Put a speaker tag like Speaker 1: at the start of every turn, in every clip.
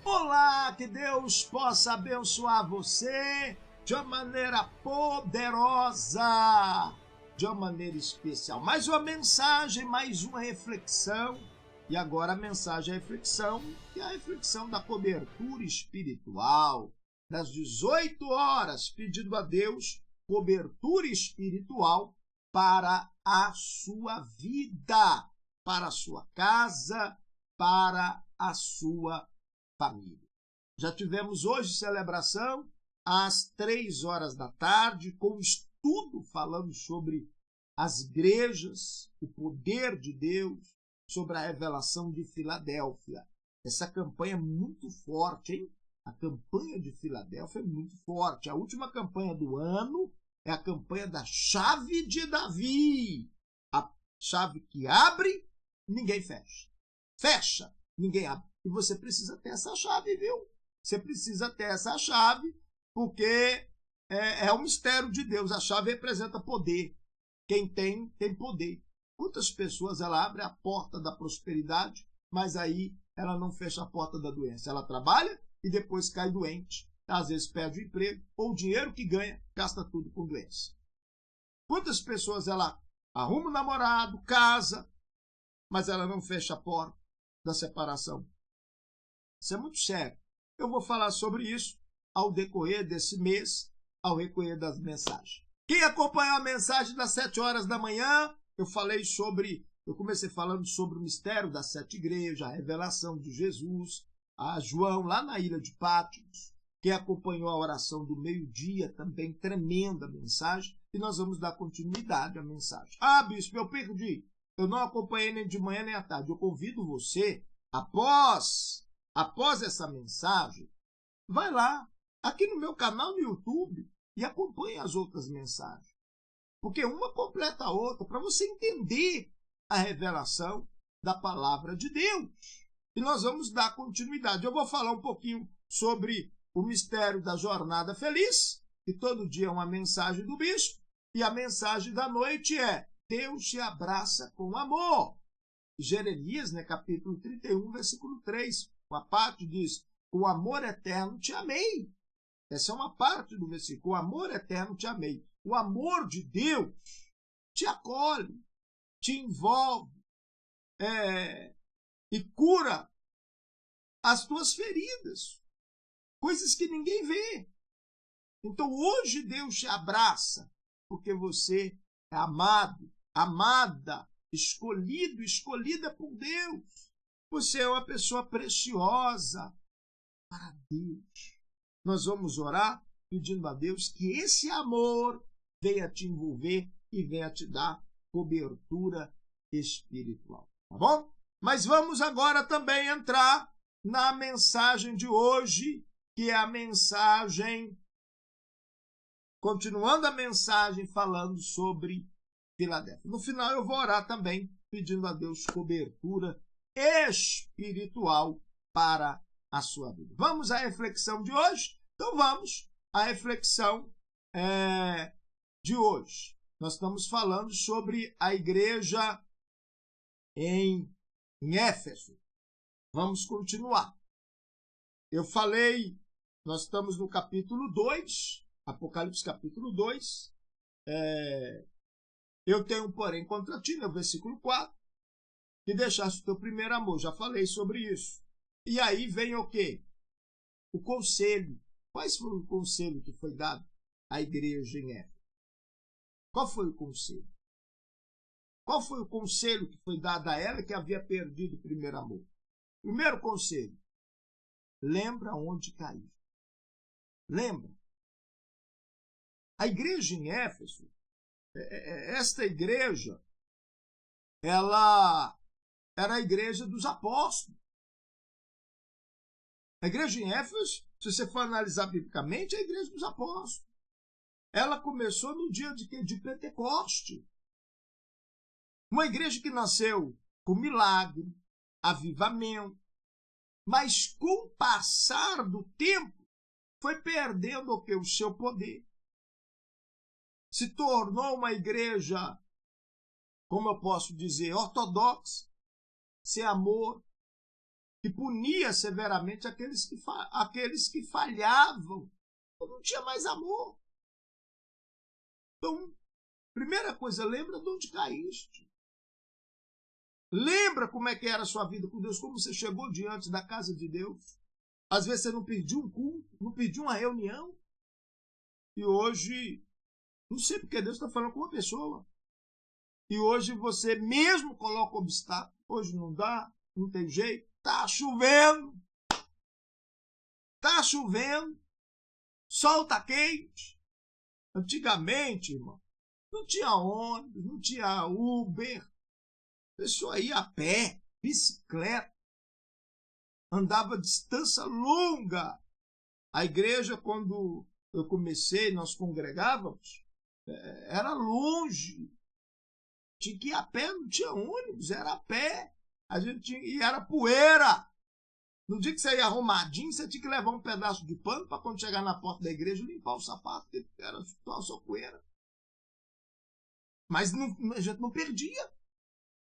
Speaker 1: Olá, que Deus possa abençoar você de uma maneira poderosa, de uma maneira especial. Mais uma mensagem, mais uma reflexão. E agora a mensagem, a reflexão, que é a reflexão da cobertura espiritual. Das 18 horas, pedindo a Deus cobertura espiritual para a sua vida, para a sua casa, para a sua família. Já tivemos hoje celebração às 3 horas da tarde, com estudo falando sobre as igrejas, o poder de Deus, sobre a revelação de Filadélfia. Essa campanha é muito forte, hein? A campanha de Filadélfia é muito forte. A última campanha do ano é a campanha da chave de Davi. A chave que abre, ninguém fecha. Fecha, ninguém abre. E você precisa ter essa chave, viu? Você precisa ter essa chave, porque é um mistério de Deus. A chave representa poder. Quem tem, tem poder. Quantas pessoas ela abre a porta da prosperidade, mas aí ela não fecha a porta da doença. Ela trabalha e depois cai doente. Às vezes perde o emprego, ou o dinheiro que ganha, gasta tudo com doença. Quantas pessoas ela arruma um namorado, casa, mas ela não fecha a porta da separação. Isso é muito sério. Eu vou falar sobre isso ao decorrer desse mês, ao recorrer das mensagens. Quem acompanhou a mensagem das 7 horas da manhã, eu comecei falando sobre o mistério das 7 igrejas, a revelação de Jesus, a João lá na ilha de Patmos. Quem acompanhou a oração do meio-dia, também tremenda mensagem, e nós vamos dar continuidade à mensagem. Ah, bispo, eu perdi. Eu não acompanhei nem de manhã nem à tarde. Eu convido você, após essa mensagem, vai lá, aqui no meu canal no YouTube, e acompanhe as outras mensagens. Porque uma completa a outra, para você entender a revelação da palavra de Deus. E nós vamos dar continuidade. Eu vou falar um pouquinho sobre o mistério da jornada feliz, que todo dia é uma mensagem do bispo, e a mensagem da noite é: Deus te abraça com amor. Jeremias, capítulo 31, versículo 3. Uma parte diz: com amor eterno te amei. Essa é uma parte do versículo. Com amor eterno te amei. O amor de Deus te acolhe, te envolve e cura as tuas feridas. Coisas que ninguém vê. Então hoje Deus te abraça, porque você é amado, amada, escolhido, escolhida por Deus. Você é uma pessoa preciosa para Deus. Nós vamos orar pedindo a Deus que esse amor venha te envolver e venha te dar cobertura espiritual. Tá bom? Mas vamos agora também entrar na mensagem de hoje, que é a mensagem, continuando a mensagem falando sobre Filadélfia. No final eu vou orar também pedindo a Deus cobertura espiritual para a sua vida. Vamos à reflexão de hoje? Então vamos à reflexão de hoje. Nós estamos falando sobre a igreja em Éfeso. Vamos continuar. Eu falei, nós estamos no capítulo 2, Apocalipse capítulo 2. Eu tenho, porém, contra ti, no versículo 4, que deixaste o teu primeiro amor. Já falei sobre isso. E aí vem o quê? O conselho. Quais foi o conselho que foi dado à igreja em Éfeso? Qual foi o conselho? Qual foi o conselho que foi dado a ela que havia perdido o primeiro amor? Primeiro conselho: lembra onde caiu. Lembra. A igreja em Éfeso, esta igreja, ela era a igreja dos apóstolos. A igreja em Éfeso, se você for analisar biblicamente, é a igreja dos apóstolos. Ela começou no dia de Pentecoste. Uma igreja que nasceu com milagre, avivamento, mas com o passar do tempo foi perdendo o seu poder. Se tornou uma igreja, como eu posso dizer, ortodoxa, sem amor, e punia severamente aqueles que falhavam. Então, não tinha mais amor. Então, primeira coisa, lembra de onde caíste. Lembra como é que era a sua vida com Deus, como você chegou diante da casa de Deus. Às vezes você não pediu um culto, não pediu uma reunião. E hoje, não sei porque Deus está falando com uma pessoa. E hoje você mesmo coloca obstáculo. Hoje não dá, não tem jeito. Tá chovendo. Tá chovendo. Sol tá quente. Antigamente, irmão, não tinha ônibus, não tinha Uber. A pessoa ia a pé, bicicleta. Andava distância longa. A igreja, quando eu comecei, nós congregávamos, era longe. Tinha que ir a pé, não tinha ônibus, era a pé. E era poeira. No dia que você ia arrumadinho, você tinha que levar um pedaço de pano para quando chegar na porta da igreja limpar o sapato, porque era só poeira. Mas a gente não perdia.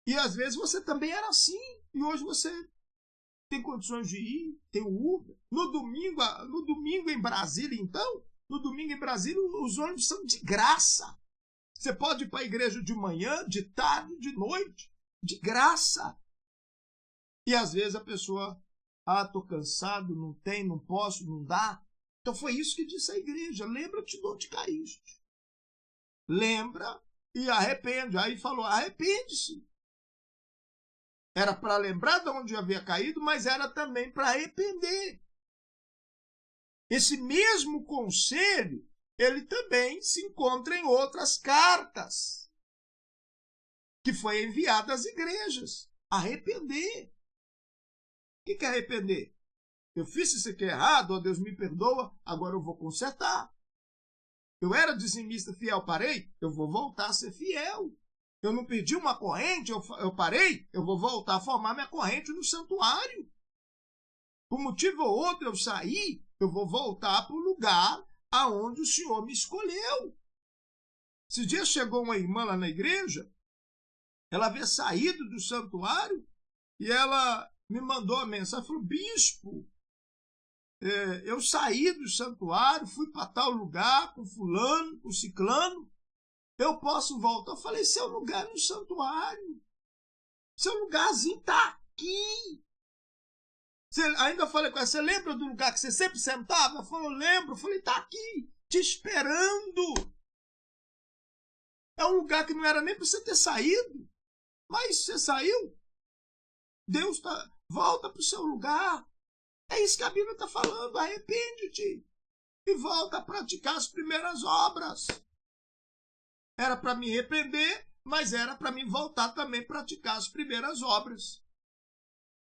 Speaker 1: E às vezes você também era assim. E hoje você tem condições de ir, tem o Uber. No domingo em Brasília, então, os ônibus são de graça. Você pode ir para a igreja de manhã, de tarde, de noite, de graça. E às vezes a pessoa, estou cansado, não tem, não posso, não dá. Então foi isso que disse a igreja, lembra-te de onde caíste. Lembra e arrepende. Aí falou, arrepende-se. Era para lembrar de onde havia caído, mas era também para arrepender. Esse mesmo conselho, ele também se encontra em outras cartas que foi enviada às igrejas. Arrepender. O que é arrepender? Eu fiz isso aqui errado, Deus me perdoa, agora eu vou consertar. Eu era dizimista fiel, parei, eu vou voltar a ser fiel. Eu não perdi uma corrente, eu parei, eu vou voltar a formar minha corrente no santuário. Por motivo ou outro eu saí, eu vou voltar para o lugar aonde o Senhor me escolheu. Esse dia chegou uma irmã lá na igreja, ela havia saído do santuário e ela me mandou a mensagem, falou, bispo, eu saí do santuário, fui para tal lugar com fulano, com ciclano, eu posso voltar? Eu falei, seu lugar no santuário, seu lugarzinho está aqui. Ainda falei com ela, você lembra do lugar que você sempre sentava? Ela falou, lembro. Eu falei, está aqui, te esperando. É um lugar que não era nem para você ter saído, mas você saiu. Deus volta para o seu lugar. É isso que a Bíblia está falando, arrepende-te e volta a praticar as primeiras obras. Era para me arrepender, mas era para mim voltar também a praticar as primeiras obras.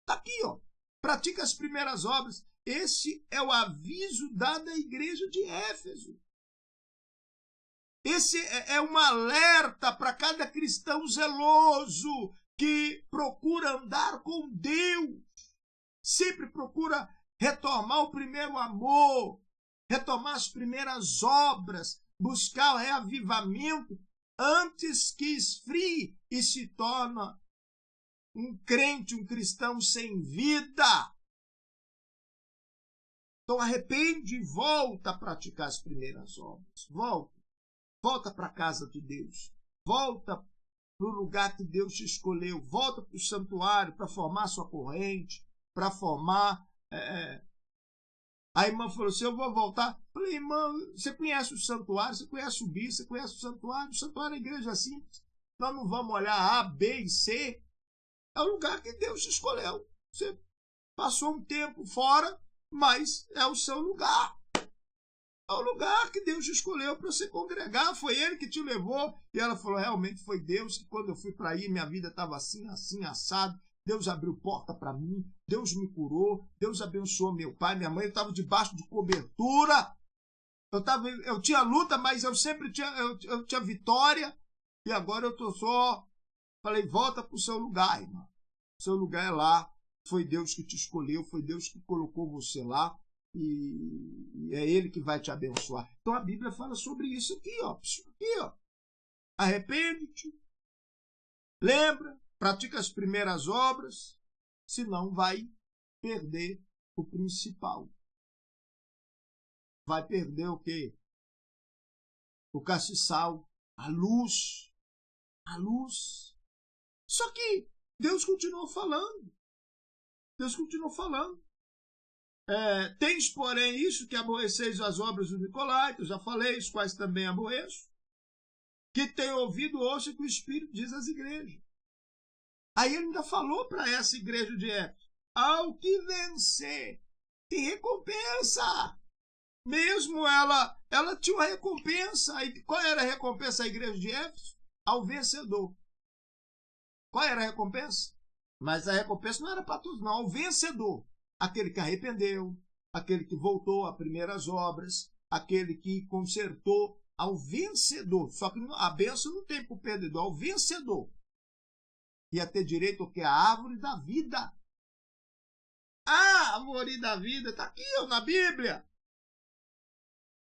Speaker 1: Está aqui, ó. Pratica as primeiras obras. Esse é o aviso dado à igreja de Éfeso. Esse é um alerta para cada cristão zeloso que procura andar com Deus. Sempre procura retomar o primeiro amor, retomar as primeiras obras, buscar o reavivamento antes que esfrie e se torne um crente, um cristão sem vida. Então arrepende e volta a praticar as primeiras obras. Volta para a casa de Deus. Volta para o lugar que Deus te escolheu. Volta para o santuário para formar sua corrente, para formar... A irmã falou assim, eu vou voltar. Eu falei, irmã, você conhece o santuário, você conhece o bispo, você conhece o santuário é a igreja simples. Nós não vamos olhar A, B e C. É o lugar que Deus te escolheu. Você passou um tempo fora, mas é o seu lugar. É o lugar que Deus te escolheu para você congregar. Foi Ele que te levou. E ela falou, realmente foi Deus, que quando eu fui para aí, minha vida estava assim, assim, assado. Deus abriu porta para mim, Deus me curou, Deus abençoou meu pai, minha mãe. Eu estava debaixo de cobertura. Eu tinha luta, mas eu sempre tinha vitória. E agora eu estou só... Falei, volta para o seu lugar, irmão. O seu lugar é lá. Foi Deus que te escolheu, foi Deus que colocou você lá. E é Ele que vai te abençoar. Então a Bíblia fala sobre isso aqui, ó. Aqui, ó. Arrepende-te. Lembra. Pratica as primeiras obras. Senão vai perder o principal. Vai perder o quê? O castiçal, a luz. A luz. Só que Deus continuou falando. Deus continuou falando. Tens, porém, isso que aborreceis as obras do Nicolaítas, já falei, os quais também aborreço. Que tem ouvido, ouça que o Espírito diz às igrejas. Aí ele ainda falou para essa igreja de Éfeso: ao que vencer, tem recompensa. Mesmo ela tinha uma recompensa. E qual era a recompensa da igreja de Éfeso? Ao vencedor. Qual era a recompensa? Mas a recompensa não era para todos, não. Ao vencedor. Aquele que arrependeu, aquele que voltou às primeiras obras, aquele que consertou. Ao vencedor. Só que a bênção não tem para o perdedor, ao vencedor. Ia ter direito ao que? A árvore da vida. A árvore da vida está aqui na Bíblia.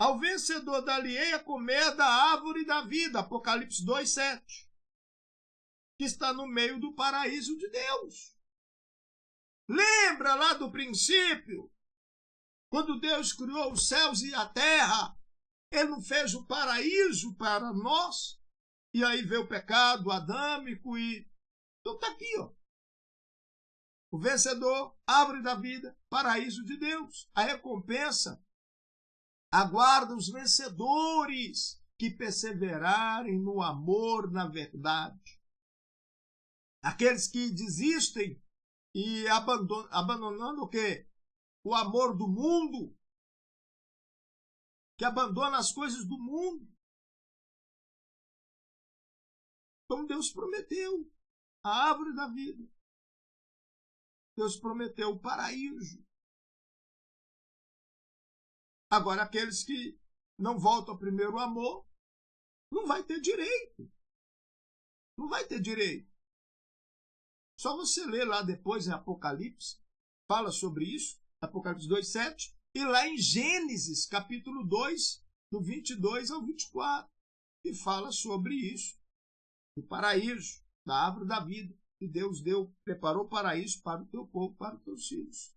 Speaker 1: Ao vencedor da-lhe-ei a comer da árvore da vida, Apocalipse 2:7, que está no meio do paraíso de Deus. Lembra lá do princípio? Quando Deus criou os céus e a terra, Ele não fez o paraíso para nós? E aí veio o pecado adâmico e... Então está aqui, ó. O vencedor, árvore da vida, paraíso de Deus. A recompensa aguarda os vencedores que perseverarem no amor, na verdade. Aqueles que desistem e abandonando o quê? O amor do mundo, que abandona as coisas do mundo. Então Deus prometeu a árvore da vida. Deus prometeu o paraíso. Agora, aqueles que não voltam ao primeiro amor, não vai ter direito. Não vai ter direito. Só você ler lá depois em Apocalipse, fala sobre isso, Apocalipse 2:7, e lá em Gênesis, capítulo 2, do 22 ao 24, que fala sobre isso, do paraíso, da árvore da vida, que Deus preparou o paraíso para o teu povo, para os teus filhos.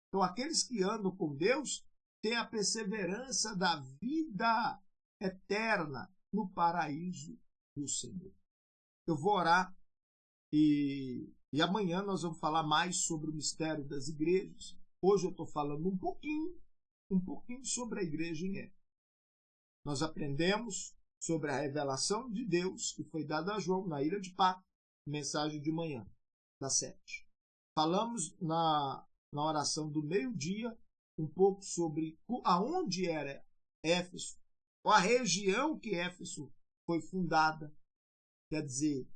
Speaker 1: Então, aqueles que andam com Deus têm a perseverança da vida eterna no paraíso do Senhor. Eu vou orar e amanhã nós vamos falar mais sobre o mistério das igrejas. Hoje eu estou falando um pouquinho sobre a igreja em Éfeso. Nós aprendemos sobre a revelação de Deus que foi dada a João na ilha de Patmos, mensagem de manhã, das 7. Falamos na oração do meio-dia um pouco sobre aonde era Éfeso, ou a região que Éfeso foi fundada. Quer dizer,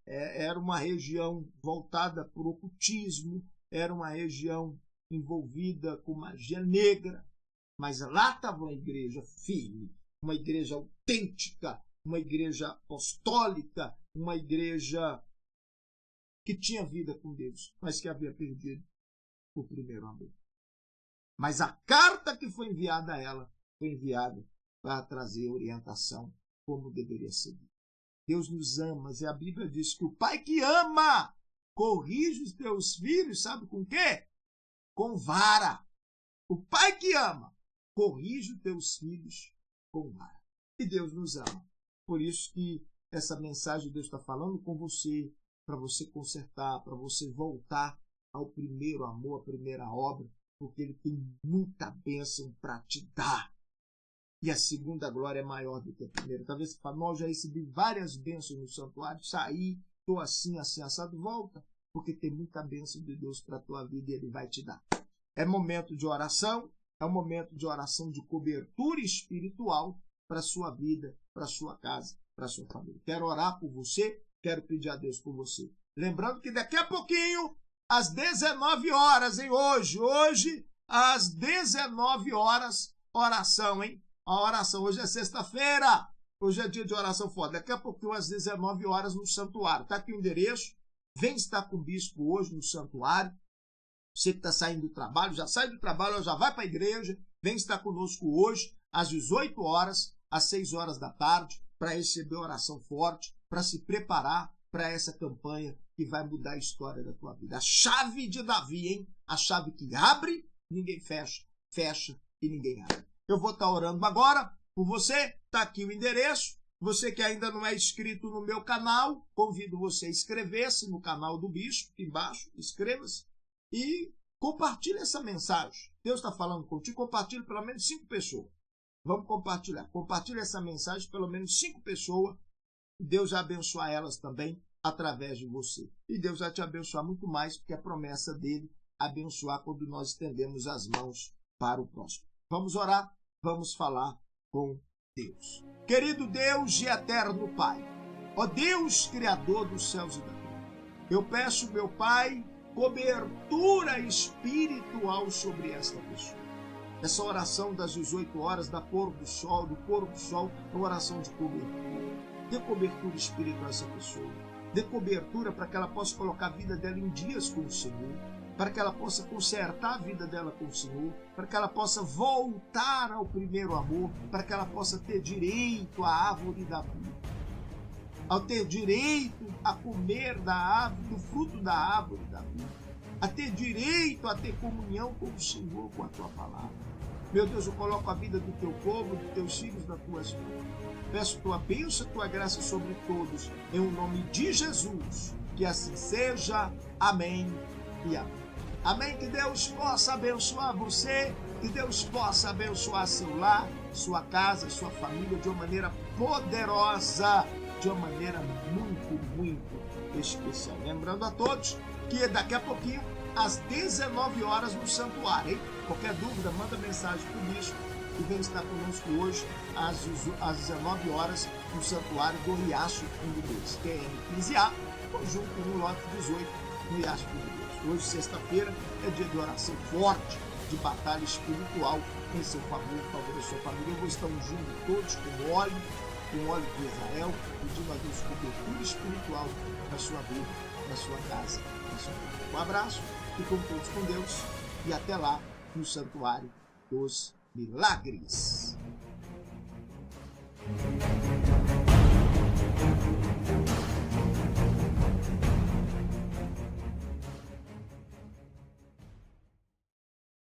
Speaker 1: era uma região voltada para o ocultismo, era uma região envolvida com magia negra, mas lá estava uma igreja firme, uma igreja autêntica, uma igreja apostólica, uma igreja que tinha vida com Deus, mas que havia perdido o primeiro amor. Mas a carta que foi enviada a ela foi enviada para trazer orientação como deveria ser. Deus nos ama, e a Bíblia diz que o pai que ama corrige os teus filhos, sabe com quê? Com vara. O pai que ama corrige os teus filhos com vara. E Deus nos ama. Por isso que essa mensagem Deus está falando com você, para você consertar, para você voltar ao primeiro amor, à primeira obra, porque Ele tem muita bênção para te dar. E a segunda glória é maior do que a primeira. Talvez você fale, nós já recebi várias bênçãos no santuário, saí, estou assim, assado, volta, porque tem muita bênção de Deus para a tua vida e Ele vai te dar. É momento de oração, é um momento de oração de cobertura espiritual para a sua vida, para a sua casa, para a sua família. Quero orar por você, quero pedir a Deus por você. Lembrando que daqui a pouquinho, às 19 horas, hein? Hoje, às 19 horas, oração, hein? A oração, hoje é sexta-feira, hoje é dia de oração forte. Daqui a pouquinho, às 19 horas, no santuário. Está aqui o endereço, vem estar com o bispo hoje no santuário. Você que está saindo do trabalho, já sai do trabalho, já vai para a igreja, vem estar conosco hoje, às 18 horas, às 6 horas da tarde, para receber oração forte, para se preparar para essa campanha que vai mudar a história da tua vida. A chave de Davi, hein? A chave que abre, ninguém fecha, fecha e ninguém abre. Eu vou estar orando agora por você, está aqui o endereço. Você que ainda não é inscrito no meu canal, convido você a inscrever-se no canal do Bispo, aqui embaixo, inscreva-se e compartilhe essa mensagem. Deus está falando contigo, compartilhe pelo menos 5 pessoas. Vamos compartilhar. Compartilhe essa mensagem pelo menos 5 pessoas. Deus vai abençoar elas também através de você. E Deus vai te abençoar muito mais, porque a promessa dele é abençoar quando nós estendemos as mãos para o próximo. Vamos orar, vamos falar com Deus. Querido Deus e eterno Pai, ó Deus, Criador dos céus e da terra, eu peço, meu Pai, cobertura espiritual sobre esta pessoa. Essa oração das 18 horas, do pôr do sol, é uma oração de cobertura. Dê cobertura espiritual a essa pessoa. Dê cobertura para que ela possa colocar a vida dela em dias com o Senhor, para que ela possa consertar a vida dela com o Senhor, para que ela possa voltar ao primeiro amor, para que ela possa ter direito à árvore da vida, ao ter direito a comer da árvore, do fruto da árvore da vida, a ter direito a ter comunhão com o Senhor, com a tua palavra. Meu Deus, eu coloco a vida do teu povo, dos teus filhos nas tuas mãos. Peço tua bênção, tua graça sobre todos, em o nome de Jesus. Que assim seja. Amém e amém. Amém. Que Deus possa abençoar você, que Deus possa abençoar seu lar, sua casa, sua família de uma maneira poderosa, de uma maneira muito, muito especial. Lembrando a todos que daqui a pouquinho, às 19 horas no santuário, hein? Qualquer dúvida, manda mensagem para o Bispo e vem estar conosco hoje às 19 horas no santuário do Riacho Fundo Deus, que é M15A, conjunto com o lote 18 no Riacho Fundo Deus. Hoje, sexta-feira, é dia de oração forte, de batalha espiritual em seu favor, favor da sua família. Eu vou estar ungindo todos com óleo de Israel, pedindo a Deus cobertura espiritual na sua vida, na sua casa, na sua vida. Um abraço, fiquem todos com Deus e até lá no Santuário dos Milagres.